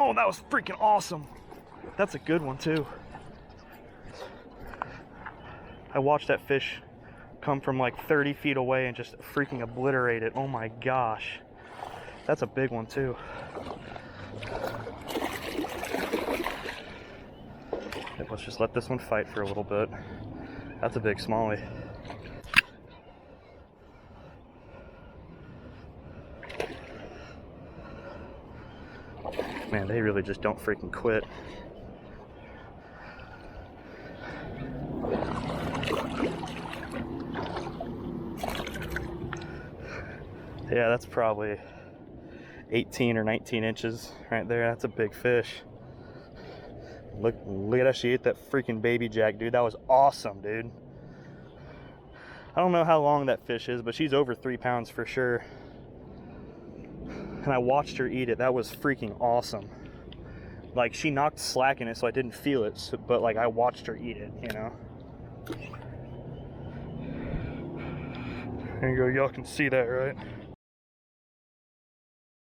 Oh, that was freaking awesome. That's a good one too. I watched that fish come from like 30 feet away and just freaking obliterate it. Oh my gosh. That's a big one too. Let's just let this one fight for a little bit. That's a big smallie. Man, they really just don't freaking quit. Yeah, that's probably 18 or 19 inches right there. That's a big fish. Look at how she ate that freaking baby jack, dude. That was awesome, dude. I don't know how long that fish is, but she's over 3 pounds for sure. And I watched her eat it. That was freaking awesome. Like, she knocked slack in it, so I didn't feel it, but like, I watched her eat it, you know. There you go, y'all can see that, right?